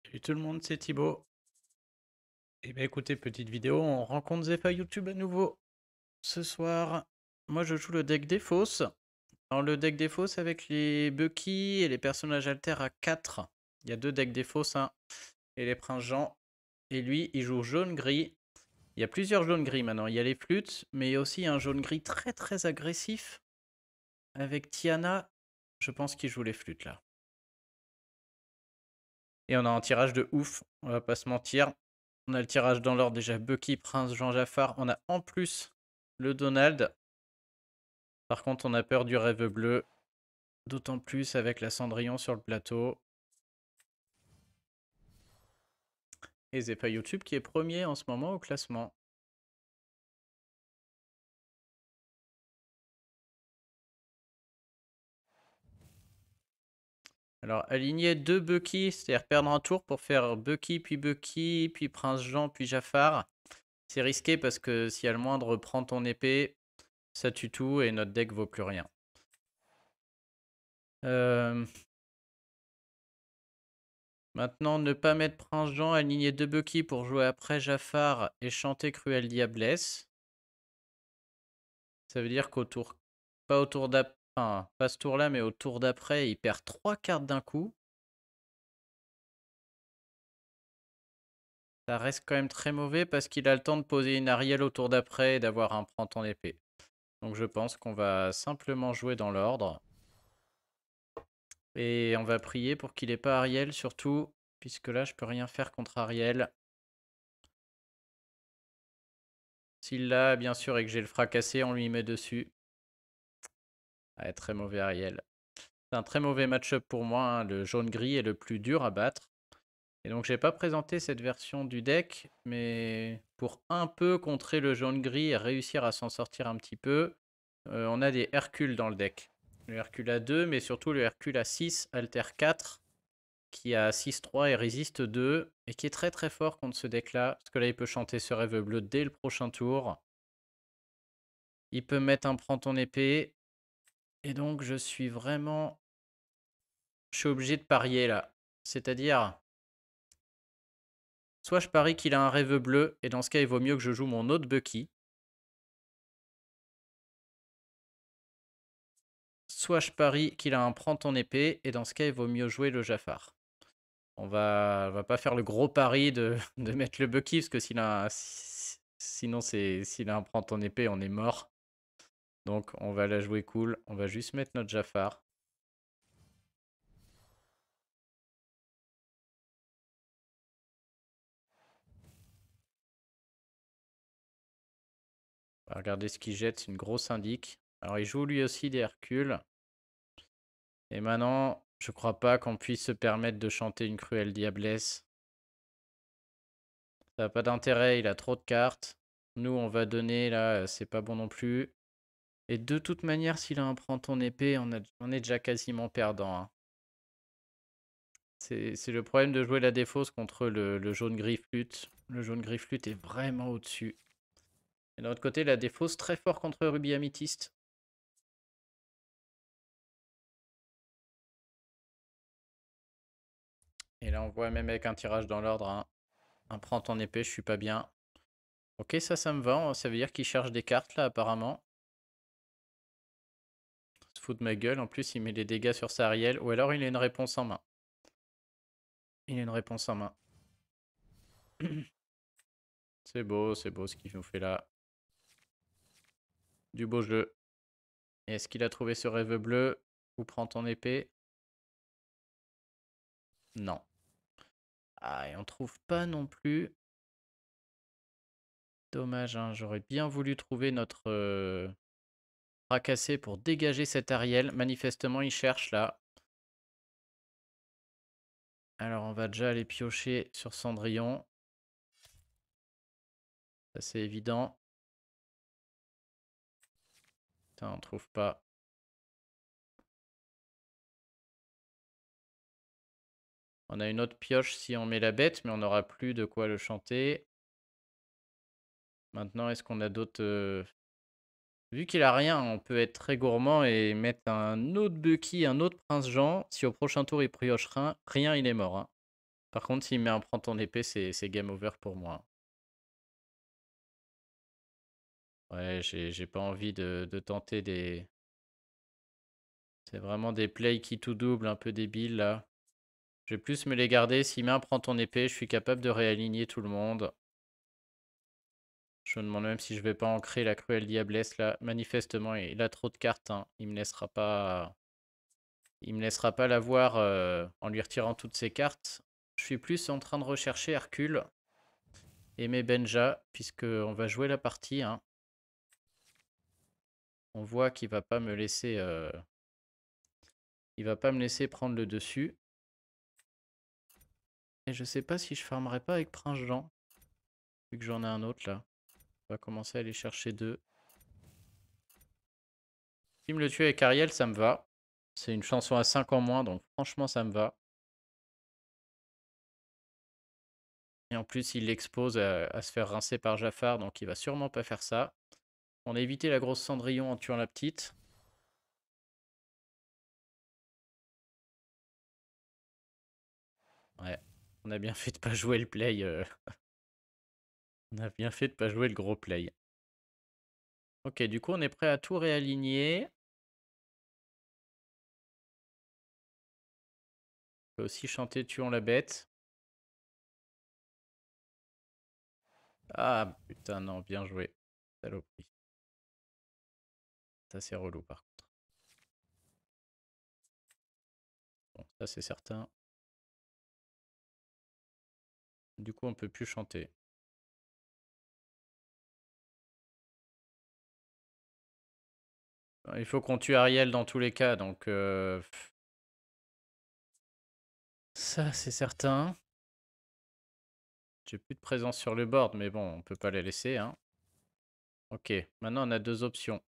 Salut tout le monde, c'est Thibaut. Et bien écoutez, petite vidéo, on rencontre Zefa YouTube à nouveau. Ce soir, moi je joue le deck des fausses. Alors le deck des fausses avec les Bucky et les personnages alters à 4. Il y a deux decks des fausses, hein, et les princes Jean. Et lui, il joue jaune-gris. Il y a plusieurs jaunes-gris maintenant. Il y a les flûtes, mais il y a aussi un jaune-gris très très agressif. Avec Tiana, je pense qu'il joue les flûtes là. Et on a un tirage de ouf, on va pas se mentir. On a le tirage dans l'ordre déjà, Bucky, Prince, Jean Jaffar. On a en plus le Donald. Par contre, on a peur du rêve bleu. D'autant plus avec la Cendrillon sur le plateau. Et Zepa YouTube qui est premier en ce moment au classement. Alors, aligner deux Bucky, c'est-à-dire perdre un tour pour faire Bucky, puis Prince Jean, puis Jaffar. C'est risqué parce que si à le moindre prend ton épée, ça tue tout et notre deck vaut plus rien. Maintenant, ne pas mettre Prince Jean, aligner deux Bucky pour jouer après Jaffar et chanter Cruelle Diablesse. Ça veut dire qu'au tour, pas au tour d'après, enfin, pas ce tour-là, mais au tour d'après, il perd 3 cartes d'un coup. Ça reste quand même très mauvais parce qu'il a le temps de poser une Ariel au tour d'après et d'avoir un prend ton épée. Donc je pense qu'on va simplement jouer dans l'ordre. Et on va prier pour qu'il n'ait pas Ariel surtout, puisque là je peux rien faire contre Ariel. S'il l'a bien sûr et que j'ai le fracassé, on lui met dessus. Ah, très mauvais Ariel. C'est un très mauvais match-up pour moi, hein. Le jaune-gris est le plus dur à battre. Et donc j'ai pas présenté cette version du deck, mais pour un peu contrer le jaune-gris et réussir à s'en sortir un petit peu, on a des Hercules dans le deck. Le Hercule à 2, mais surtout le Hercule à 6, Alter 4, qui a 6-3 et résiste 2, et qui est très très fort contre ce deck-là, parce que là il peut chanter ce rêve bleu dès le prochain tour. Il peut mettre un prends ton épée, et donc je suis vraiment... Je suis obligé de parier là. C'est-à-dire, soit je parie qu'il a un rêve bleu, et dans ce cas il vaut mieux que je joue mon autre Bucky. Soit je parie qu'il a un prends ton épée, et dans ce cas il vaut mieux jouer le Jaffar. On va pas faire le gros pari de, de mettre le Bucky, parce que sinon s'il a un prends ton épée, on est mort. Donc on va la jouer cool, on va juste mettre notre Jaffar. On va regarder ce qu'il jette, c'est une grosse indique. Alors il joue lui aussi des Hercules. Et maintenant, je crois pas qu'on puisse se permettre de chanter une cruelle diablesse. Ça n'a pas d'intérêt, il a trop de cartes. Nous, on va donner, là, c'est pas bon non plus. Et de toute manière, s'il a un prend ton épée, on est déjà quasiment perdant, hein. C'est le problème de jouer la défausse contre le jaune-gris flûte. Le jaune-gris flûte est vraiment au-dessus. Et d'un autre côté, la défausse très fort contre Ruby Améthyste. Et là, on voit même avec un tirage dans l'ordre, hein, un prend ton épée, je suis pas bien. Ok, ça me va. Ça veut dire qu'il cherche des cartes là, apparemment. Il se fout de ma gueule. En plus, il met les dégâts sur sa Ariel. Ou alors, il a une réponse en main. Il a une réponse en main. C'est beau ce qu'il nous fait là. Du beau jeu. Et est-ce qu'il a trouvé ce rêve bleu? Ou prend ton épée? Non. Ah, et on trouve pas non plus. Dommage, hein. J'aurais bien voulu trouver notre fracassé pour dégager cet Ariel. Manifestement, il cherche là. Alors, on va déjà aller piocher sur Cendrillon. Ça, c'est évident. Putain, on trouve pas. On a une autre pioche si on met la bête, mais on n'aura plus de quoi le chanter. Maintenant, est-ce qu'on a d'autres... Vu qu'il a rien, on peut être très gourmand et mettre un autre Bucky, un autre Prince Jean. Si au prochain tour il pioche rien, il est mort, hein. Par contre, s'il met un prend ton épée, c'est game over pour moi. Ouais, j'ai pas envie de tenter des... C'est vraiment des plays qui tout double, un peu débiles là. Je vais plus me les garder. S'il met un prend ton épée, je suis capable de réaligner tout le monde. Je me demande même si je vais pas ancrer la cruelle diablesse là. Manifestement, il a trop de cartes, hein. Il me laissera pas... Il me laissera pas l'avoir en lui retirant toutes ses cartes. Je suis plus en train de rechercher Hercule et mes Benja, puisqu'on va jouer la partie, hein. On voit qu'il va pas me laisser... il va pas me laisser prendre le dessus. Et je sais pas si je farmerai pas avec Prince Jean. Vu que j'en ai un autre là. On va commencer à aller chercher deux. S'il me le tue avec Ariel, ça me va. C'est une chanson à 5 en moins, donc franchement ça me va. Et en plus, il l'expose à se faire rincer par Jafar, donc il va sûrement pas faire ça. On a évité la grosse Cendrillon en tuant la petite. Ouais, on a bien fait de pas jouer le play. On a bien fait de pas jouer le gros play. Ok, du coup, on est prêt à tout réaligner. On peut aussi chanter Tuons la bête. Ah, putain, non, bien joué. Saloperie. Ça, c'est relou, par contre. Bon, ça, c'est certain. Du coup, on peut plus chanter. Il faut qu'on tue Ariel dans tous les cas, donc... ça, c'est certain. J'ai plus de présence sur le board, mais bon, on peut pas les laisser, hein. Ok, maintenant on a deux options.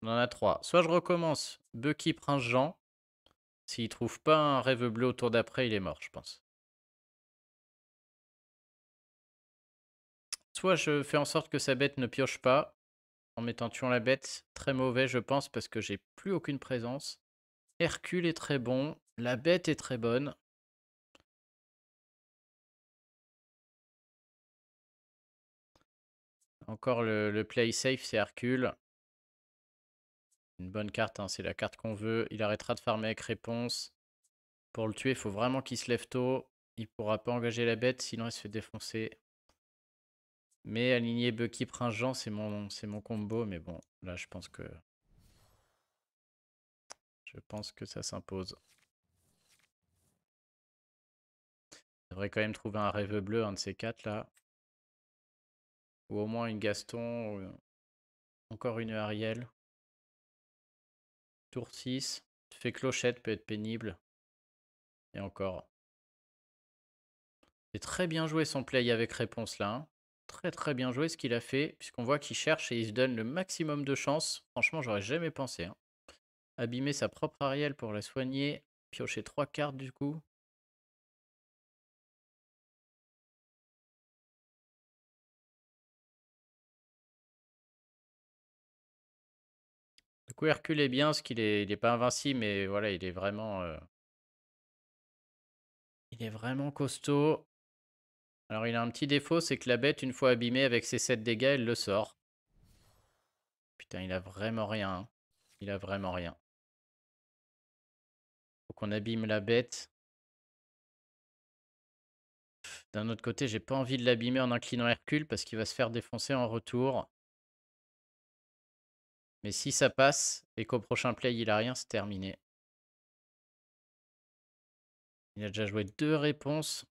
On en a trois. Soit je recommence Bucky Prince Jean. S'il trouve pas un rêve bleu au tour d'après, il est mort, je pense. Soit je fais en sorte que sa bête ne pioche pas, en mettant tuant la bête. Très mauvais, je pense, parce que j'ai plus aucune présence. Hercule est très bon. La bête est très bonne. Encore le play safe, c'est Hercule. Une bonne carte, hein, c'est la carte qu'on veut. Il arrêtera de farmer avec réponse. Pour le tuer, il faut vraiment qu'il se lève tôt. Il pourra pas engager la bête, sinon il se fait défoncer. Mais aligner Bucky Prince Jean, c'est mon combo. Mais bon, là, je pense que ça s'impose. Je devrais quand même trouver un rêve bleu, un de ces quatre là. Ou au moins une Gaston, ou encore une Ariel. Tour 6. Fait clochette peut être pénible. Et encore. C'est très bien joué son play avec réponse là, hein. Très très bien joué ce qu'il a fait, puisqu'on voit qu'il cherche et il se donne le maximum de chance. Franchement, j'aurais jamais pensé, hein. Abîmer sa propre Ariel pour la soigner. Piocher 3 cartes du coup. Du coup, Hercule est bien, parce il est pas invincible, mais voilà, il est vraiment costaud. Alors, il a un petit défaut, c'est que la bête, une fois abîmée avec ses 7 dégâts, elle le sort. Putain, il a vraiment rien, hein. Il a vraiment rien. Faut qu'on abîme la bête. D'un autre côté, j'ai pas envie de l'abîmer en inclinant Hercule parce qu'il va se faire défoncer en retour. Mais si ça passe et qu'au prochain play il a rien, c'est terminé. Il a déjà joué 2 réponses.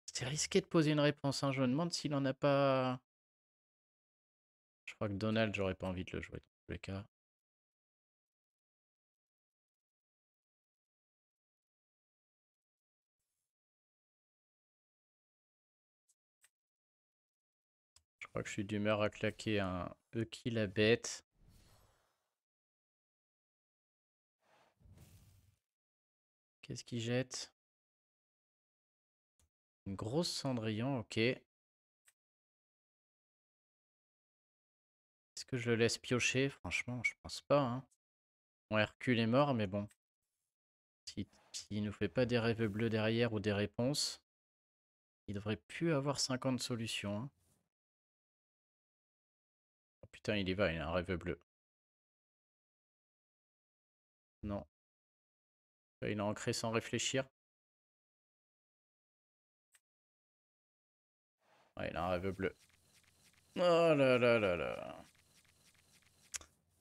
C'était risqué de poser une réponse, hein. Je me demande s'il en a pas. Je crois que Donald, j'aurais pas envie de le jouer dans tous les cas. Je crois que je suis d'humeur à claquer un Bucky la bête. Qu'est-ce qu'il jette? Une grosse Cendrillon, ok. Est-ce que je le laisse piocher? Franchement, je pense pas, hein. Mon Hercule est mort, mais bon. Si S'il nous fait pas des rêves bleus derrière ou des réponses, il devrait plus avoir 50 solutions, hein. Oh putain, il y va, il a un rêve bleu. Non. Il a ancré sans réfléchir. Ouais, il a un rêve bleu. Oh là là là là.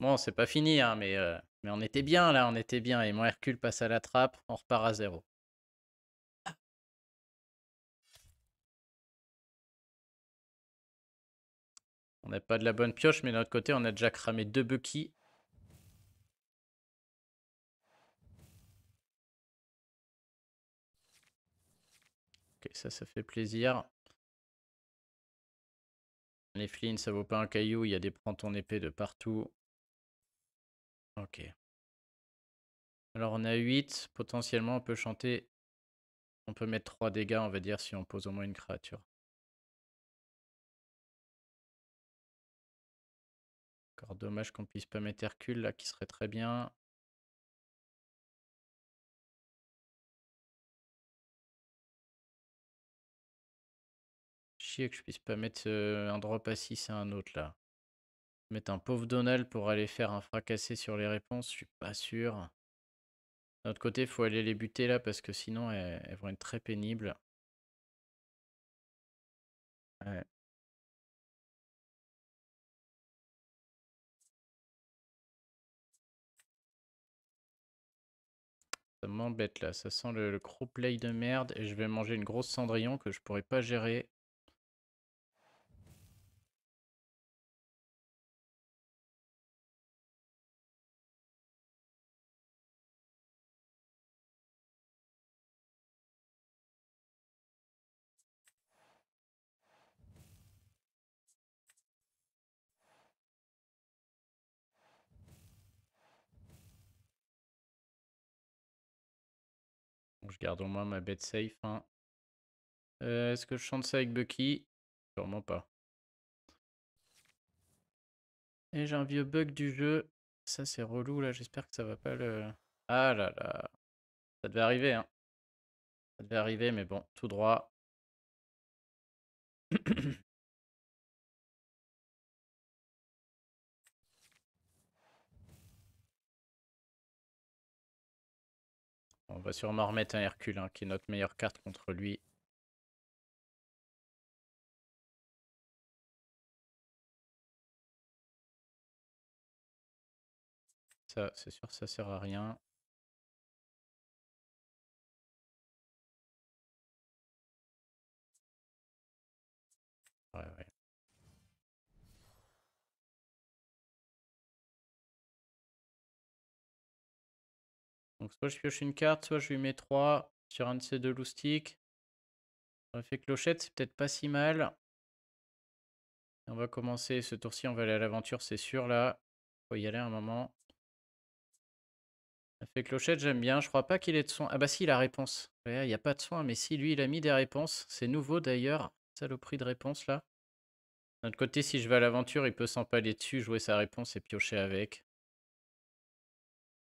Bon, c'est pas fini, hein, mais on était bien là, on était bien. Et mon Hercule passe à la trappe, on repart à 0. On n'a pas de la bonne pioche, mais de notre côté, on a déjà cramé 2 Bucky. Ok, ça fait plaisir. Les flins, ça vaut pas un caillou, il y a des prends ton épée de partout. Ok. Alors on a 8, potentiellement on peut chanter. On peut mettre 3 dégâts, on va dire, si on pose au moins une créature. Encore dommage qu'on puisse pas mettre Hercule là, qui serait très bien. Chier que je puisse pas mettre un drop à 6 et un autre là. Mettre un pauvre Donald pour aller faire un fracassé sur les réponses, je suis pas sûr. D'un autre côté, il faut aller les buter là parce que sinon elles vont être très pénibles. Ouais. Ça m'embête là, ça sent le gros play de merde et je vais manger une grosse Cendrillon que je pourrais pas gérer. Donc, je garde au moins ma bête safe, hein. Est-ce que je chante ça avec Bucky? Sûrement pas. Et j'ai un vieux bug du jeu. Ça c'est relou là, j'espère que ça va pas le... Ah là là. Ça devait arriver, hein. Ça devait arriver, mais bon, tout droit. On va sûrement remettre un Hercule, hein, qui est notre meilleure carte contre lui. Ça, c'est sûr, ça sert à rien. Ouais, ouais. Donc soit je pioche une carte, soit je lui mets 3 sur un de ces deux loustiques. On fait clochette, c'est peut-être pas si mal. On va commencer ce tour-ci, on va aller à l'aventure, c'est sûr là. Faut y aller un moment. On fait clochette, j'aime bien. Je crois pas qu'il ait de soin. Ah bah si, la réponse. Ouais, il n'y a pas de soin, mais si, lui, il a mis des réponses. C'est nouveau d'ailleurs. Saloperie de réponse là. D'un autre côté, si je vais à l'aventure, il peut s'empaler dessus, jouer sa réponse et piocher avec.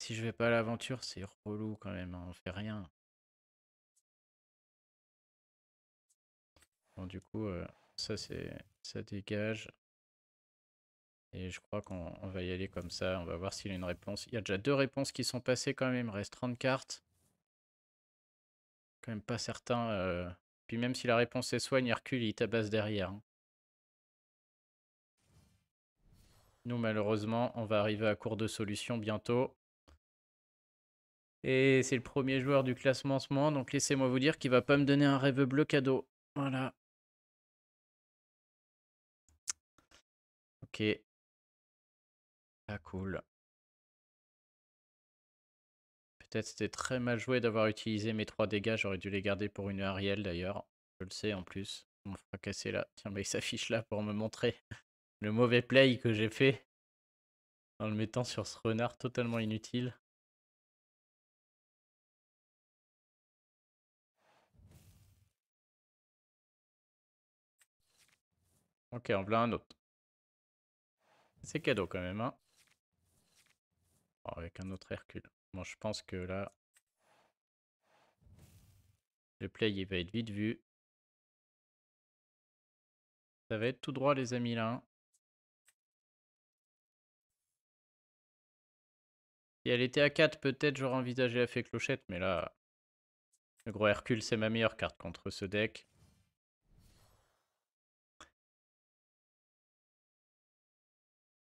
Si je vais pas à l'aventure, c'est relou quand même, hein, on fait rien. Bon, du coup, ça dégage. Et je crois qu'on va y aller comme ça. On va voir s'il a une réponse. Il y a déjà 2 réponses qui sont passées quand même. Il me reste 30 cartes. Quand même pas certain. Puis même si la réponse est soigne, Hercule, il tabasse derrière, hein. Nous, malheureusement, on va arriver à court de solutions bientôt. Et c'est le premier joueur du classement en ce moment. Donc laissez-moi vous dire qu'il va pas me donner un rêve bleu cadeau. Voilà. Ok. Ah, cool. Peut-être c'était très mal joué d'avoir utilisé mes 3 dégâts. J'aurais dû les garder pour une Ariel d'ailleurs. Je le sais en plus. On me fera casser là. Tiens, bah, il s'affiche là pour me montrer le mauvais play que j'ai fait en le mettant sur ce renard totalement inutile. Ok, en voilà un autre. C'est cadeau quand même, hein. Oh, avec un autre Hercule. Bon, je pense que là, Le play, il va être vite vu. Ça va être tout droit, les amis, là, hein. Si elle était à 4, peut-être j'aurais envisagé la fée clochette, mais là, le gros Hercule, c'est ma meilleure carte contre ce deck.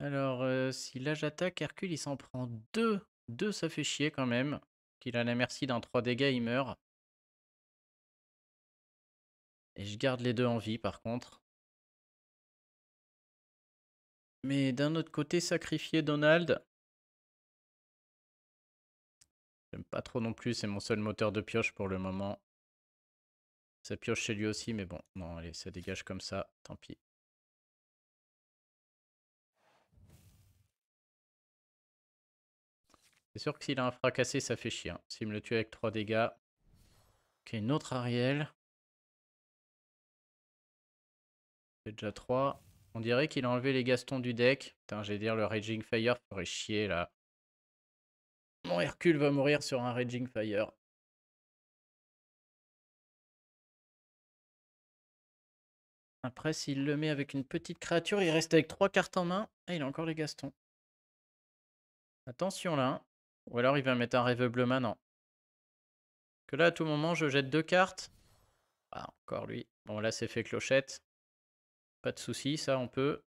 Alors, si là j'attaque, Hercule, il s'en prend 2. 2, ça fait chier quand même. Qu'il a la merci d'un 3 dégâts, il meurt. Et je garde les deux en vie, par contre. Mais d'un autre côté, sacrifier Donald, j'aime pas trop non plus, c'est mon seul moteur de pioche pour le moment. Ça pioche chez lui aussi, mais bon, non, allez, ça dégage comme ça, tant pis. C'est sûr que s'il a un fracassé, ça fait chier, hein. S'il me le tue avec 3 dégâts. Ok, une autre Ariel. C'est déjà 3. On dirait qu'il a enlevé les Gastons du deck. Putain, j'allais dire le Raging Fire ferait chier là. Mon Hercule va mourir sur un Raging Fire. Après, s'il le met avec une petite créature, il reste avec 3 cartes en main. Ah, il a encore les Gastons. Attention là, hein. Ou alors il va mettre un Rêve Bleu maintenant. Que là, à tout moment, je jette 2 cartes. Ah, encore lui. Bon, là, c'est fait clochette. Pas de soucis, ça, on peut.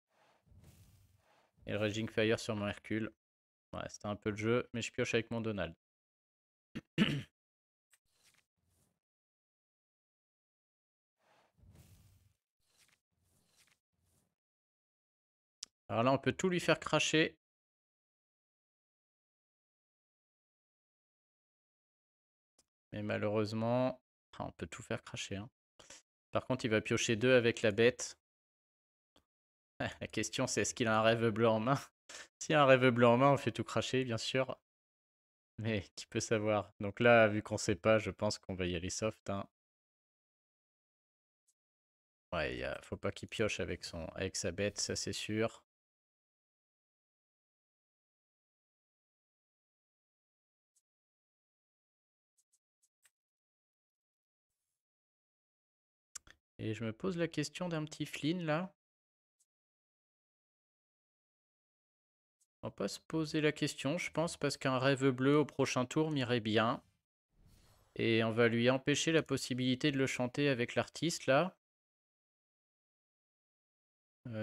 Et le Raging Fire sur mon Hercule. Ouais, c'était un peu le jeu, mais je pioche avec mon Donald. Alors là, on peut tout lui faire cracher. Mais malheureusement, on peut tout faire cracher, hein. Par contre, il va piocher 2 avec la bête. La question, c'est est-ce qu'il a un rêve bleu en main? S'il a un rêve bleu en main, on fait tout cracher, bien sûr. Mais qui peut savoir? Donc là, vu qu'on sait pas, je pense qu'on va y aller soft, hein. Ouais, faut pas qu'il pioche avec sa bête, ça c'est sûr. Et je me pose la question d'un petit Flynn là. On va pas se poser la question, je pense, parce qu'un rêve bleu au prochain tour m'irait bien. Et on va lui empêcher la possibilité de le chanter avec l'artiste là.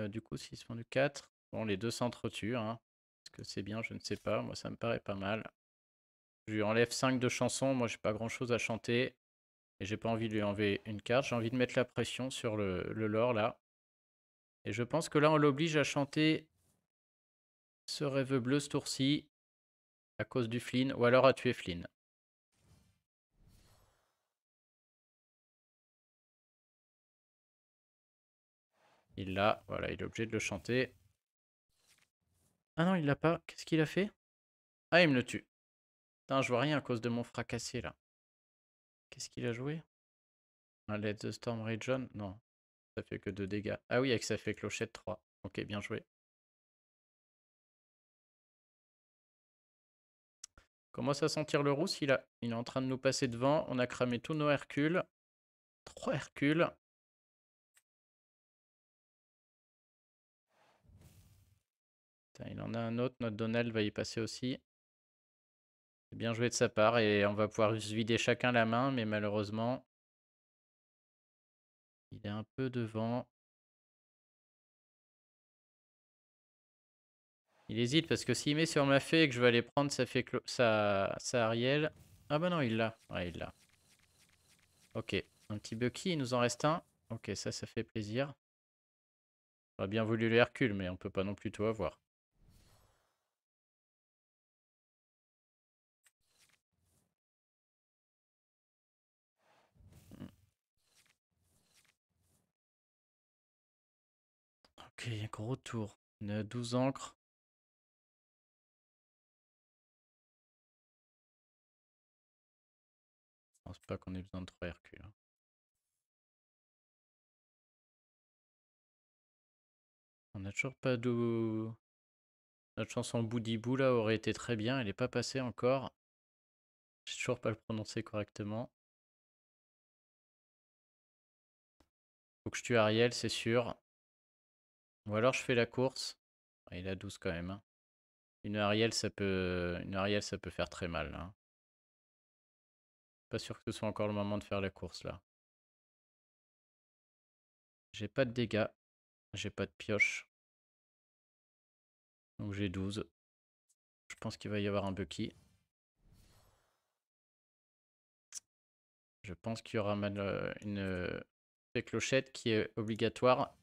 Du coup, s'ils se font du 4, bon, les deux s'entretuent, hein. Est-ce que c'est bien? Je ne sais pas. Moi, ça me paraît pas mal. Je lui enlève 5 de chansons. Moi, j'ai pas grand chose à chanter. Et j'ai pas envie de lui enlever une carte. J'ai envie de mettre la pression sur le lore là. Et je pense que là, on l'oblige à chanter ce rêve bleu ce tour-ci à cause du Flynn. Ou alors à tuer Flynn. Il l'a. Voilà, il est obligé de le chanter. Ah non, il l'a pas. Qu'est-ce qu'il a fait? Ah, il me le tue. Putain, je vois rien à cause de mon fracassé là. Qu'est-ce qu'il a joué? Un Let the Storm Rage On? Non. Ça fait que 2 dégâts. Ah oui, avec ça fait clochette 3. Ok, bien joué. Commence à sentir le rousse, il est en train de nous passer devant. On a cramé tous nos Hercules. 3 Hercules. Putain, il en a un autre, notre Donald va y passer aussi. C'est bien joué de sa part et on va pouvoir se vider chacun la main, mais malheureusement, il est un peu devant. Il hésite parce que s'il met sur ma fée et que je vais aller prendre sa Ariel. Ah bah non, il l'a. Ouais, il l'a. Ok, un petit Bucky, il nous en reste un. Ok, ça fait plaisir. J'aurais bien voulu le Hercule, mais on peut pas non plus tout avoir. Ok, gros tour. On a 12 encres. Je pense pas qu'on ait besoin de 3 Hercule, hein. On a toujours pas d'où. Notre chanson Boudibou là aurait été très bien. Elle est pas passée encore. J'ai toujours pas le prononcer correctement. Faut que je tue Ariel, c'est sûr. Ou alors je fais la course. Ah, il a 12 quand même, hein. Une Ariel, ça peut faire très mal, là. Pas sûr que ce soit encore le moment de faire la course, là. J'ai pas de dégâts. J'ai pas de pioche. Donc j'ai 12. Je pense qu'il va y avoir un Bucky. Je pense qu'il y aura une clochette qui est obligatoire.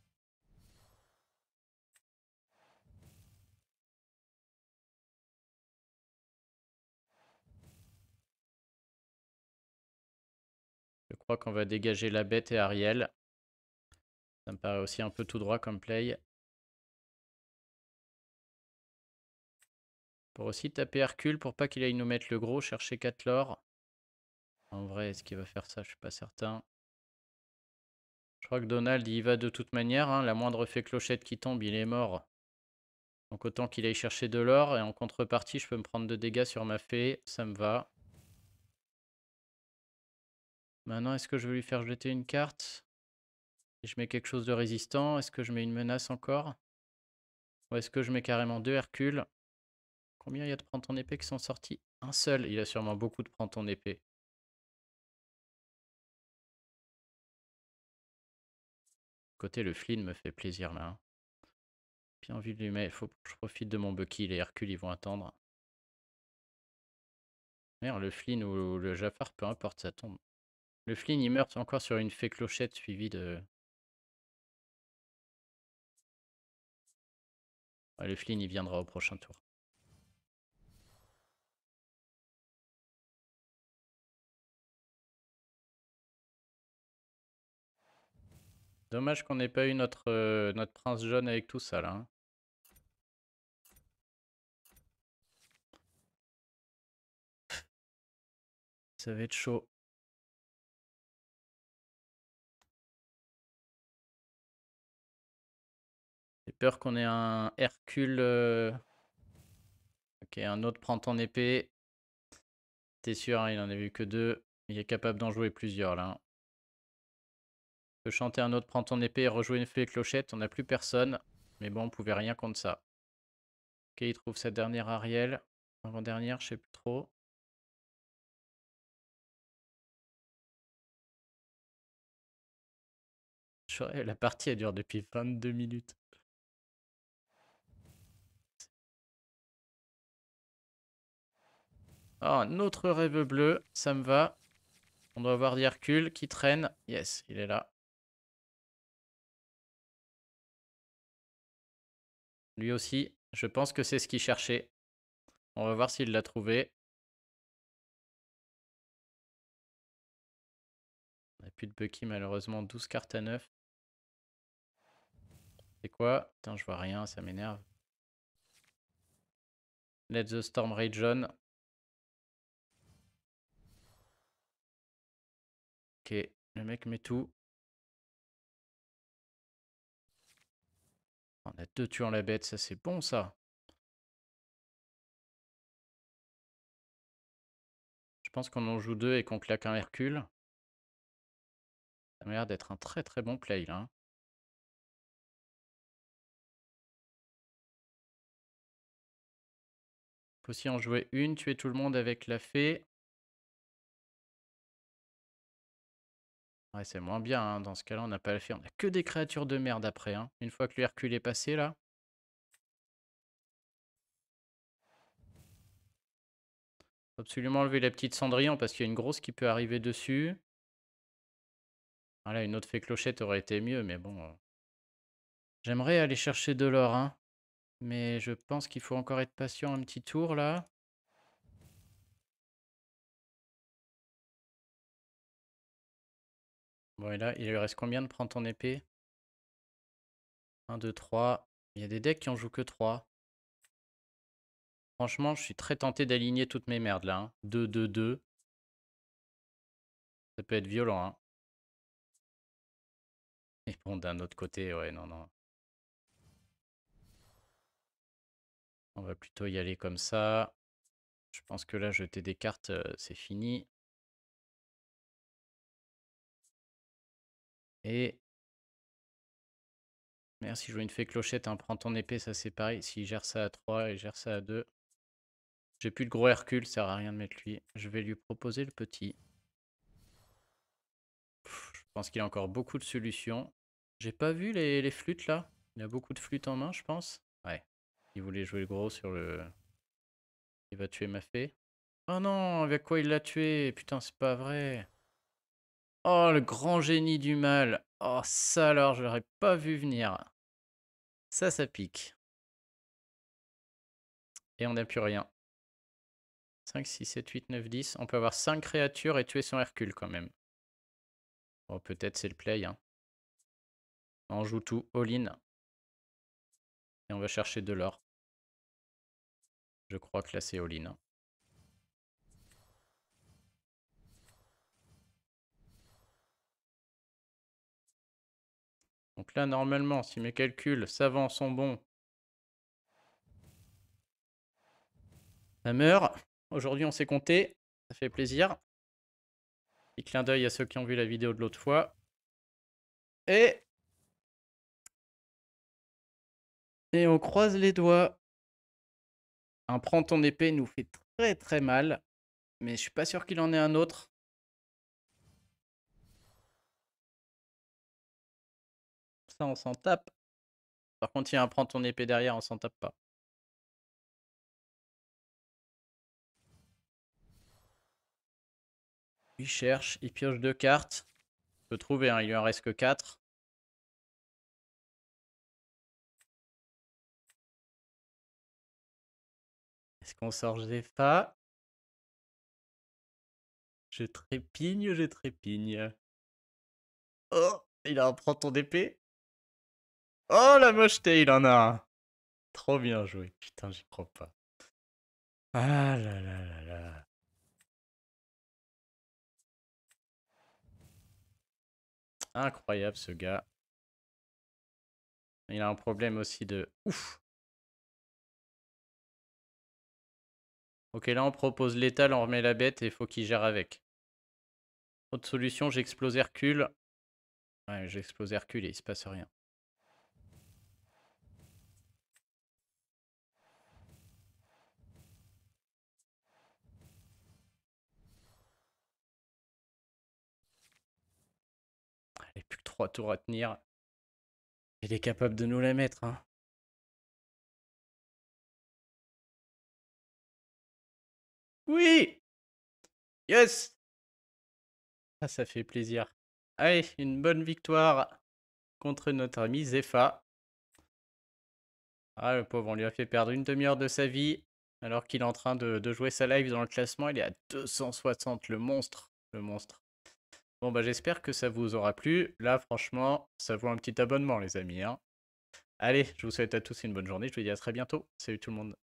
Je crois qu'on va dégager la bête et Ariel. Ça me paraît aussi un peu tout droit comme play. Pour aussi taper Hercule pour pas qu'il aille nous mettre le gros, chercher 4 lore. En vrai, est-ce qu'il va faire ça? Je suis pas certain. Je crois que Donald il y va de toute manière, hein. La moindre fée clochette qui tombe, il est mort. Donc autant qu'il aille chercher de l'or. Et en contrepartie, je peux me prendre de dégâts sur ma fée. Ça me va. Maintenant, est-ce que je veux lui faire jeter une carte? Et je mets quelque chose de résistant. Est-ce que je mets une menace encore? Ou est-ce que je mets carrément 2 Hercule? Combien il y a de prends ton épée qui sont sortis? Un seul. Il a sûrement beaucoup de prends ton épée. Côté le Flynn me fait plaisir là, hein. Bien envie de lui mettre. Faut que je profite de mon Bucky. Les Hercules ils vont attendre. Merde, le Flynn ou le Jafar, peu importe, ça tombe. Le Flynn il meurt encore sur une fée clochette suivie de. Ouais, le Flynn il viendra au prochain tour. Dommage qu'on n'ait pas eu notre prince jaune avec tout ça là, hein. Ça va être chaud. J'ai peur qu'on ait un Hercule. Ok, un autre prend ton épée. T'es sûr, hein, il en a vu que 2. Il est capable d'en jouer plusieurs là, hein. Peut chanter un autre prend ton épée et rejouer une fée clochette. On n'a plus personne. Mais bon, on pouvait rien contre ça. Ok, il trouve sa dernière Ariel. Avant-dernière, je sais plus trop. La partie elle dure depuis 22 minutes. Oh, un autre rêve bleu, ça me va. On doit avoir d'Hercule qui traîne. Yes, il est là. Lui aussi, je pense que c'est ce qu'il cherchait. On va voir s'il l'a trouvé. On n'a plus de Bucky malheureusement, 12 cartes à 9. C'est quoi? Putain, je vois rien, ça m'énerve. Let the Storm Rage on. Ok, le mec met tout. On a 2 tuants la bête, ça c'est bon ça. Je pense qu'on en joue 2 et qu'on claque un Hercule. Ça m'a l'air d'être un très très bon play là, hein. Faut aussi en jouer une, tuer tout le monde avec la fée. Ouais, c'est moins bien, hein. Dans ce cas-là, on n'a pas la fée. On a que des créatures de merde après, hein. Une fois que le Hercule est passé là. Faut absolument enlever la petite Cendrillon parce qu'il y a une grosse qui peut arriver dessus. Voilà, une autre fée clochette aurait été mieux, mais bon. J'aimerais aller chercher de l'or, hein. Mais je pense qu'il faut encore être patient un petit tour là. Bon, et là, il lui reste combien de prends ton épée? 1, 2, 3. Il y a des decks qui en jouent que 3. Franchement, je suis très tenté d'aligner toutes mes merdes là, hein. 2, 2, 2. Ça peut être violent, hein. Et bon, d'un autre côté, ouais, non, non. On va plutôt y aller comme ça. Je pense que là, jeter des cartes, c'est fini. Et Merde, si je joue une fée clochette, hein, prends ton épée, ça c'est pareil. S'il gère ça à 3 et gère ça à 2. J'ai plus de gros Hercule, ça sert à rien de mettre lui. Je vais lui proposer le petit. Je pense qu'il a encore beaucoup de solutions. J'ai pas vu les flûtes là. Il a beaucoup de flûtes en main, je pense. Ouais. Il voulait jouer le gros sur le... Il va tuer ma fée. Oh non, avec quoi il l'a tué? Putain, c'est pas vrai. Oh, le grand génie du mal. Oh, ça alors, je l'aurais pas vu venir. Ça pique. Et on n'a plus rien. 5, 6, 7, 8, 9, 10. On peut avoir 5 créatures et tuer son Hercule quand même. Bon, peut-être c'est le play. Hein. On joue tout, all-in. Et on va chercher de l'or. Je crois que là c'est all-in. Hein. Donc là, normalement, si mes calculs savants sont bons, ça meurt. Aujourd'hui, on s'est compté. Ça fait plaisir. Petit clin d'œil à ceux qui ont vu la vidéo de l'autre fois. Et on croise les doigts. Un prends ton épée nous fait très très mal. Mais je suis pas sûr qu'il en ait un autre. Ça, on s'en tape. Par contre, il y a un prends ton épée derrière, on s'en tape pas. Il cherche, il pioche 2 cartes. Je peux trouver, hein, il lui en reste que 4. Est-ce qu'on sort Zepha? Je trépigne, je trépigne. Oh, il a un prends ton épée. Oh, la mocheté, il en a un. Trop bien joué. Putain, j'y crois pas. Ah là là là là. Incroyable ce gars. Il a un problème aussi de ouf. Ok, là on propose l'étal, on remet la bête et il faut qu'il gère avec. Autre solution, j'explose Hercule. Ouais, j'explose Hercule et il se passe rien. Il n'y a plus que 3 tours à tenir. Il est capable de nous la mettre. Hein. Oui! Yes! Ah, ça fait plaisir. Allez, une bonne victoire contre notre ami Zepha. Ah, le pauvre, on lui a fait perdre une demi-heure de sa vie. Alors qu'il est en train de jouer sa live dans le classement. Il est à 260, le monstre. Le monstre. Bon, bah j'espère que ça vous aura plu. Là, franchement, ça vaut un petit abonnement, les amis. Hein. Allez, je vous souhaite à tous une bonne journée. Je vous dis à très bientôt. Salut tout le monde.